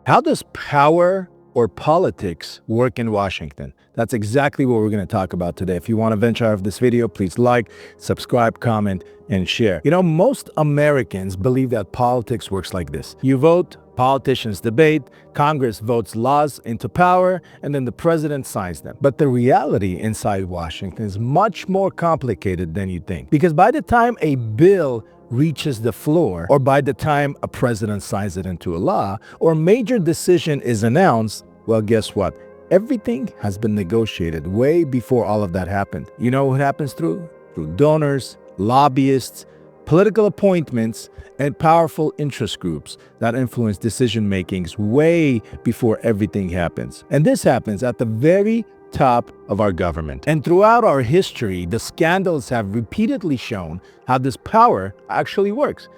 How does power or politics work in Washington? That's exactly what we're going to talk about today. If you want to venture out of this video, please like, subscribe, comment, and share. Most Americans believe that politics works like this. You vote, politicians debate, Congress votes laws into power, and then the president signs them. But the reality inside Washington is much more complicated than you think. Because by the time a bill reaches the floor, or by the time a president signs it into a law, or a major decision is announced, well, guess what? Everything has been negotiated way before all of that happened. You know what happens through donors, lobbyists, political appointments, and powerful interest groups that influence decision makings way before everything happens. And this happens at the very top of our government. And throughout our history, the scandals have repeatedly shown how this power actually works.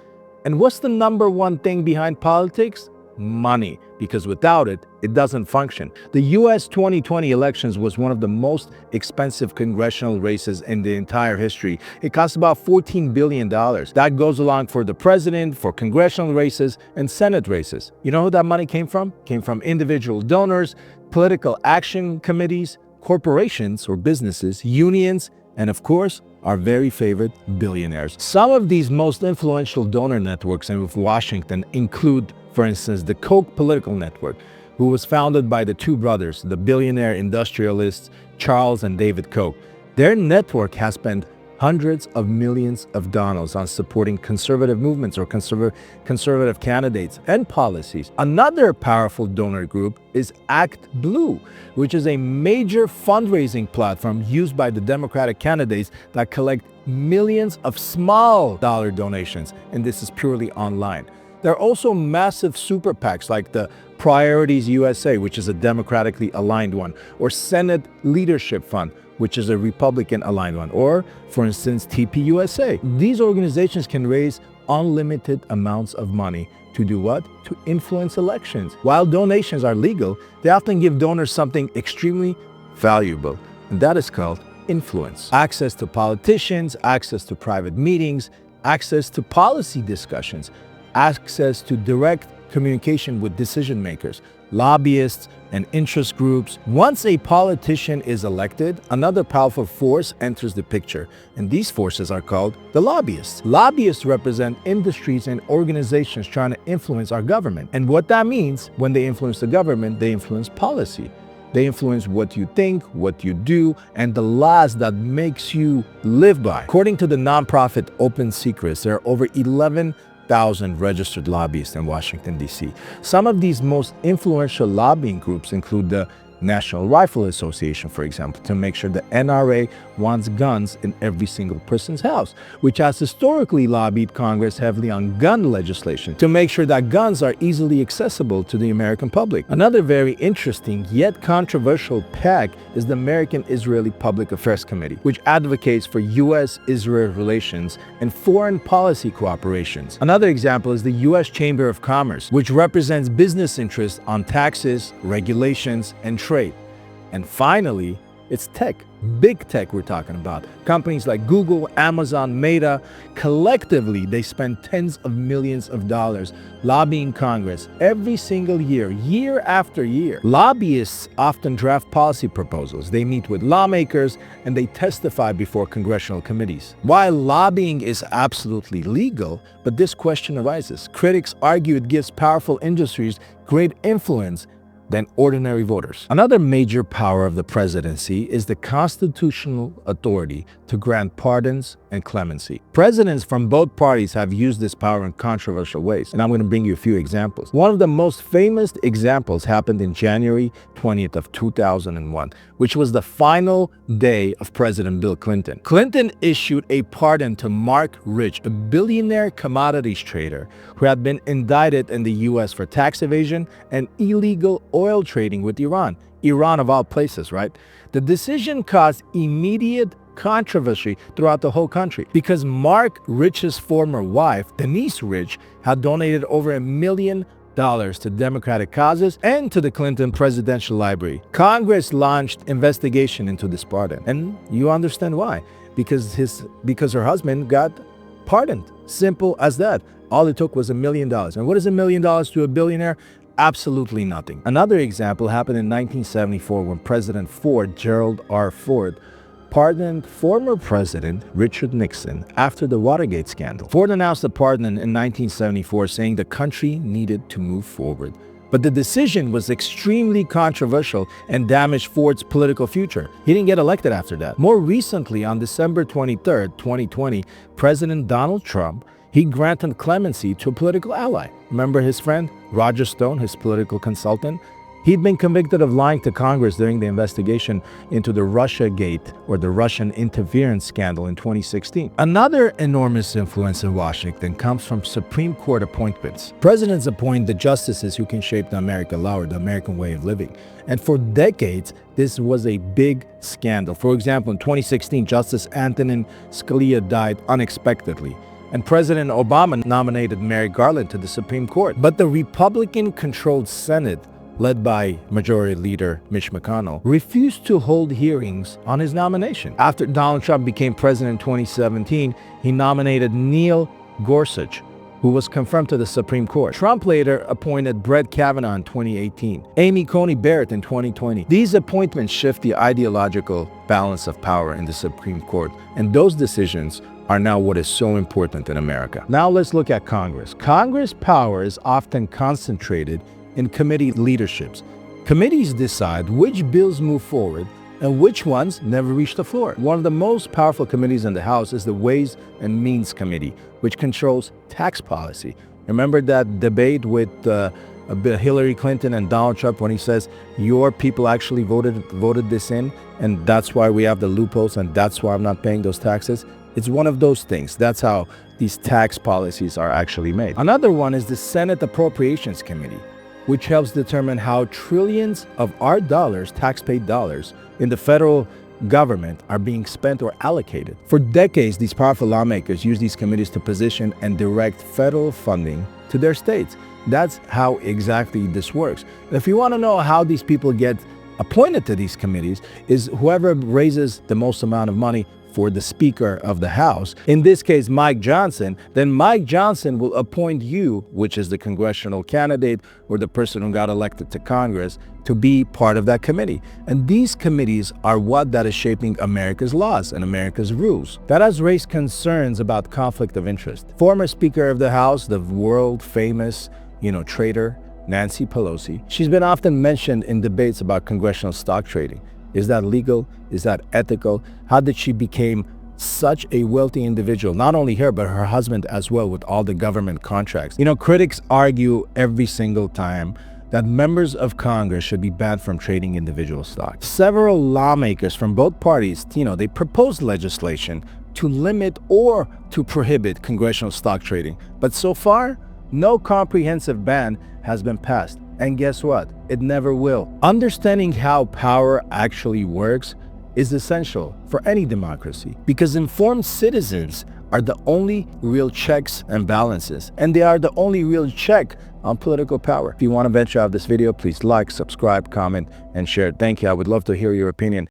And what's the number one thing behind politics? Money, because without it, it doesn't function. The US 2020 elections was one of the most expensive congressional races in the entire history. It cost about $14 billion. That goes along for the president, for congressional races, and Senate races. You know who that money came from? Came from individual donors, political action committees, corporations or businesses, unions, and of course, our very favorite billionaires. Some of these most influential donor networks in Washington include, for instance, the Koch political network, who was founded by the two brothers, the billionaire industrialists Charles and David Koch. Their network has spent hundreds of millions of dollars on supporting conservative movements or conservative candidates and policies. Another powerful donor group is Act Blue, which is a major fundraising platform used by the Democratic candidates that collect millions of small dollar donations, and this is purely online. There are also massive super PACs like the Priorities USA, which is a democratically aligned one, or Senate Leadership Fund, which is a Republican aligned one, or, for instance, TPUSA. These organizations can raise unlimited amounts of money to do what? To influence elections. While donations are legal, they often give donors something extremely valuable, and that is called influence. Access to politicians, access to private meetings, access to policy discussions, access to direct communication with decision makers, lobbyists, and interest groups. Once a politician is elected, another powerful force enters the picture, and these forces are called the lobbyists. Lobbyists represent industries and organizations trying to influence our government. And what that means, when they influence the government, they influence policy. They influence what you think, what you do, and the laws that makes you live by. According to the nonprofit Open Secrets, there are over 11,000 registered lobbyists in Washington, D.C. Some of these most influential lobbying groups include the National Rifle Association, for example, to make sure the NRA wants guns in every single person's house, which has historically lobbied Congress heavily on gun legislation to make sure that guns are easily accessible to the American public. Another very interesting yet controversial PAC is the American Israeli Public Affairs Committee, which advocates for U.S.-Israel relations and foreign policy cooperations. Another example is the U.S. Chamber of Commerce, which represents business interests on taxes, regulations, and trade. And finally, it's tech, big tech we're talking about. Companies like Google, Amazon, Meta, collectively, they spend tens of millions of dollars lobbying Congress every single year, year after year. Lobbyists often draft policy proposals. They meet with lawmakers and they testify before congressional committees. While lobbying is absolutely legal, but this question arises. Critics argue it gives powerful industries great influence than ordinary voters. Another major power of the presidency is the constitutional authority to grant pardons and clemency. Presidents from both parties have used this power in controversial ways, and I'm going to bring you a few examples. One of the most famous examples happened in January 20th of 2001, which was the final day of President Bill Clinton. Clinton issued a pardon to Mark Rich, a billionaire commodities trader who had been indicted in the U.S. for tax evasion and illegal oil trading with Iran. Iran of all places, right? The decision caused immediate controversy throughout the whole country because Mark Rich's former wife, Denise Rich, had donated over $1 million to Democratic causes and to the Clinton Presidential Library. Congress launched investigation into this pardon, and you understand why. Because her husband got pardoned. Simple as that. All it took was $1 million. And what is $1 million to a billionaire? absolutely nothing. Another example happened in 1974 when President Ford, Gerald Ford, pardoned former President Richard Nixon after the Watergate scandal. Ford announced the pardon in 1974, saying the country needed to move forward. But the decision was extremely controversial and damaged Ford's political future. He didn't get elected after that. More recently, on December 23, 2020, President Donald Trump, he granted clemency to a political ally. Remember his friend, Roger Stone, his political consultant? He'd been convicted of lying to Congress during the investigation into the Russiagate, or the Russian interference scandal, in 2016. Another enormous influence in Washington comes from Supreme Court appointments. Presidents appoint the justices who can shape the American law, or the American way of living. And for decades, this was a big scandal. For example, in 2016, Justice Antonin Scalia died unexpectedly, and President Obama nominated Merrick Garland to the Supreme Court. But the Republican-controlled Senate, led by Majority Leader Mitch McConnell, refused to hold hearings on his nomination. After Donald Trump became president in 2017, he nominated Neil Gorsuch, who was confirmed to the Supreme Court. Trump later appointed Brett Kavanaugh in 2018, Amy Coney Barrett in 2020. These appointments shift the ideological balance of power in the Supreme Court, and those decisions are now what is so important in America. Now let's look at Congress. Congress power is often concentrated in committee leaderships. Committees decide which bills move forward and which ones never reach the floor. One of the most powerful committees in the House is the Ways and Means Committee, which controls tax policy. Remember that debate with Hillary Clinton and Donald Trump when he says, your people actually voted this in, and that's why we have the loopholes, and that's why I'm not paying those taxes? It's one of those things. That's how these tax policies are actually made. Another one is the Senate Appropriations Committee, which helps determine how trillions of our dollars, taxpayer dollars, in the federal government are being spent or allocated. For decades, these powerful lawmakers use these committees to position and direct federal funding to their states. That's how exactly this works. If you want to know how these people get appointed to these committees, is whoever raises the most amount of money for the Speaker of the House, in this case Mike Johnson, then Mike Johnson will appoint you, which is the congressional candidate or the person who got elected to Congress, to be part of that committee. And these committees are what that is shaping America's laws and America's rules. That has raised concerns about conflict of interest. Former Speaker of the House, the world famous, traitor, Nancy Pelosi, she's been often mentioned in debates about congressional stock trading. Is that legal? Is that ethical? How did she become such a wealthy individual? Not only her, but her husband as well, with all the government contracts. Critics argue every single time that members of Congress should be banned from trading individual stocks. Several lawmakers from both parties, they proposed legislation to limit or to prohibit congressional stock trading. But so far, no comprehensive ban has been passed. And guess what? It never will. Understanding how power actually works is essential for any democracy, because informed citizens are the only real checks and balances, and they are the only real check on political power. If you want to venture out of this video, please like, subscribe, comment, and share. Thank you. I would love to hear your opinion.